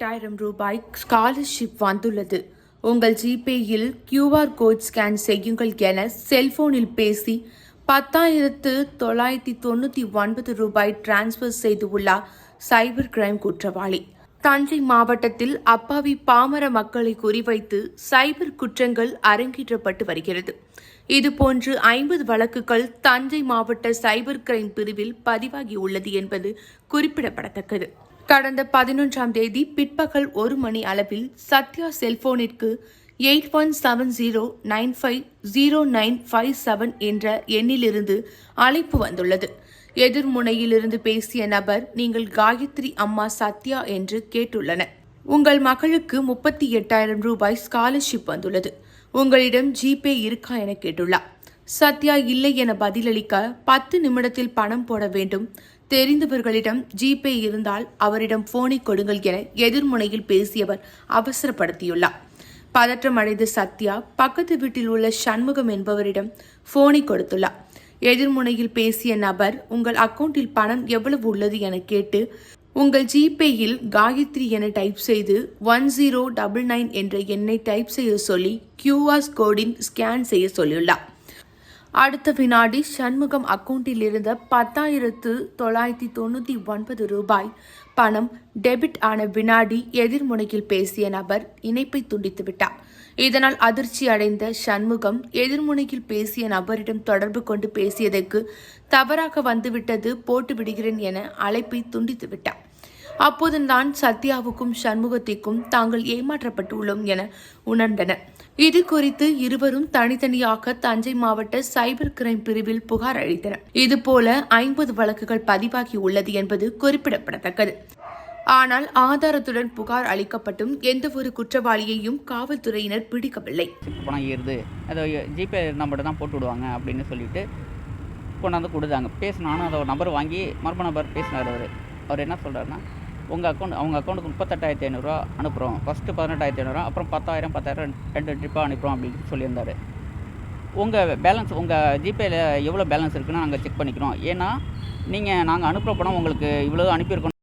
ரூபாய் ஸ்காலர்ஷிப் வந்துள்ளது. உங்கள் ஜிபேயில் கியூஆர் கோட் ஸ்கேன் செய்யுங்கள் என செல்போனில் பேசி 10,999 ரூபாய் டிரான்ஸ்பர் செய்துள்ளார் சைபர் கிரைம் குற்றவாளி. தஞ்சை மாவட்டத்தில் அப்பாவி பாமர மக்களை குறிவைத்து சைபர் குற்றங்கள் அரங்கேற்றப்பட்டு வருகிறது. இதுபோன்று 50 வழக்குகள் தஞ்சை மாவட்ட சைபர் கிரைம் பிரிவில் பதிவாகியுள்ளது என்பது குறிப்பிடத்தக்கது. கடந்த 11ஆம் தேதி பிற்பகல் 1 மணி அளவில் சத்யா செல்போனிற்கு 8170950957 என்ற எண்ணிலிருந்து அழைப்பு வந்துள்ளது. எதிர்முனையிலிருந்து பேசிய நபர், நீங்கள் காயத்ரி அம்மா சத்யா என்று கேட்டுள்ளனர். உங்கள் மகளுக்கு 38,000 ரூபாய் ஸ்காலர்ஷிப் வந்துள்ளது. உங்களிடம் ஜிபே இருக்கா என கேட்டுள்ளார். சத்யா இல்லை என பதிலளிக்க 10 நிமிடத்தில் பணம் போட வேண்டும். தெரிந்தவர்களிடம் ஜிபே இருந்தால் அவரிடம் போனை கொடுங்கள் என எதிர்முனையில் பேசியவர் அவசரப்படுத்தியுள்ளார். பதற்றமடைந்த சத்யா பக்கத்து வீட்டில் உள்ள சண்முகம் என்பவரிடம் போனை கொடுத்துள்ளார். எதிர்முனையில் பேசிய நபர், உங்கள் அக்கவுண்டில் பணம் எவ்வளவு உள்ளது என கேட்டு உங்கள் ஜிபேயில் காயத்ரி என டைப் செய்து 1099 என்ற எண்ணை டைப் செய்ய சொல்லி கியூஆர் கோடின் ஸ்கேன் செய்ய சொல்லியுள்ளார். அடுத்த வினாடி சண்முகம் அக்கவுண்டில் இருந்த 10,999 ரூபாய் பணம் டெபிட் ஆன வினாடி எதிர்முனையில் பேசிய நபர் இணைப்பை துண்டித்துவிட்டார். இதனால் அதிர்ச்சி அடைந்த சண்முகம் எதிர்முனையில் பேசிய நபரிடம் தொடர்பு கொண்டு பேசியதற்கு தவறாக வந்துவிட்டது, போட்டு விடுகிறேன் என அழைப்பை துண்டித்துவிட்டார். அப்போதுதான் சத்யாவுக்கும் சண்முகத்திற்கும் தாங்கள் ஏமாற்றப்பட்டுள்ளோம் என உணர்ந்தனர். இது குறித்து இருவரும் தனித்தனியாக தஞ்சை மாவட்ட சைபர் கிரைம் பிரிவில் புகார் அளித்தனர். இதுபோல 50 வழக்குகள் பதிவாகி உள்ளது என்பது குறிப்பிடத்தக்கது. ஆனால் ஆதாரத்துடன் புகார் அளிக்கப்பட்டும் எந்தவொரு குற்றவாளியையும் காவல்துறையினர் பிடிக்கவில்லை. பணம் ஏறுது, அதை ஜிபே நம்பர் தான் போட்டு விடுவாங்க அப்படின்னு சொல்லிட்டு கொண்டாந்து கொடுத்தாங்க. பேசினாலும் அதை ஒரு நம்பர் வாங்கி மர்ம நபர் பேசினார். அவர் என்ன சொல்கிறாருன்னா, அவங்க அக்கௌண்ட்டுக்கு 38,500 அனுப்புகிறோம். ஃபஸ்ட்டு 18,500, அப்புறம் 10,000 2 ட்ரிப்பாக அனுப்புகிறோம் அப்படின்னு சொல்லியிருந்தார். உங்கள் பேலன்ஸ், உங்கள் ஜிபேயில் எவ்வளோ பேலன்ஸ் இருக்குன்னு நாங்கள் செக் பண்ணிக்கிறோம். ஏன்னா நாங்கள் அனுப்புகிற பணம் உங்களுக்கு இவ்வளோ அனுப்பியிருக்கோம்.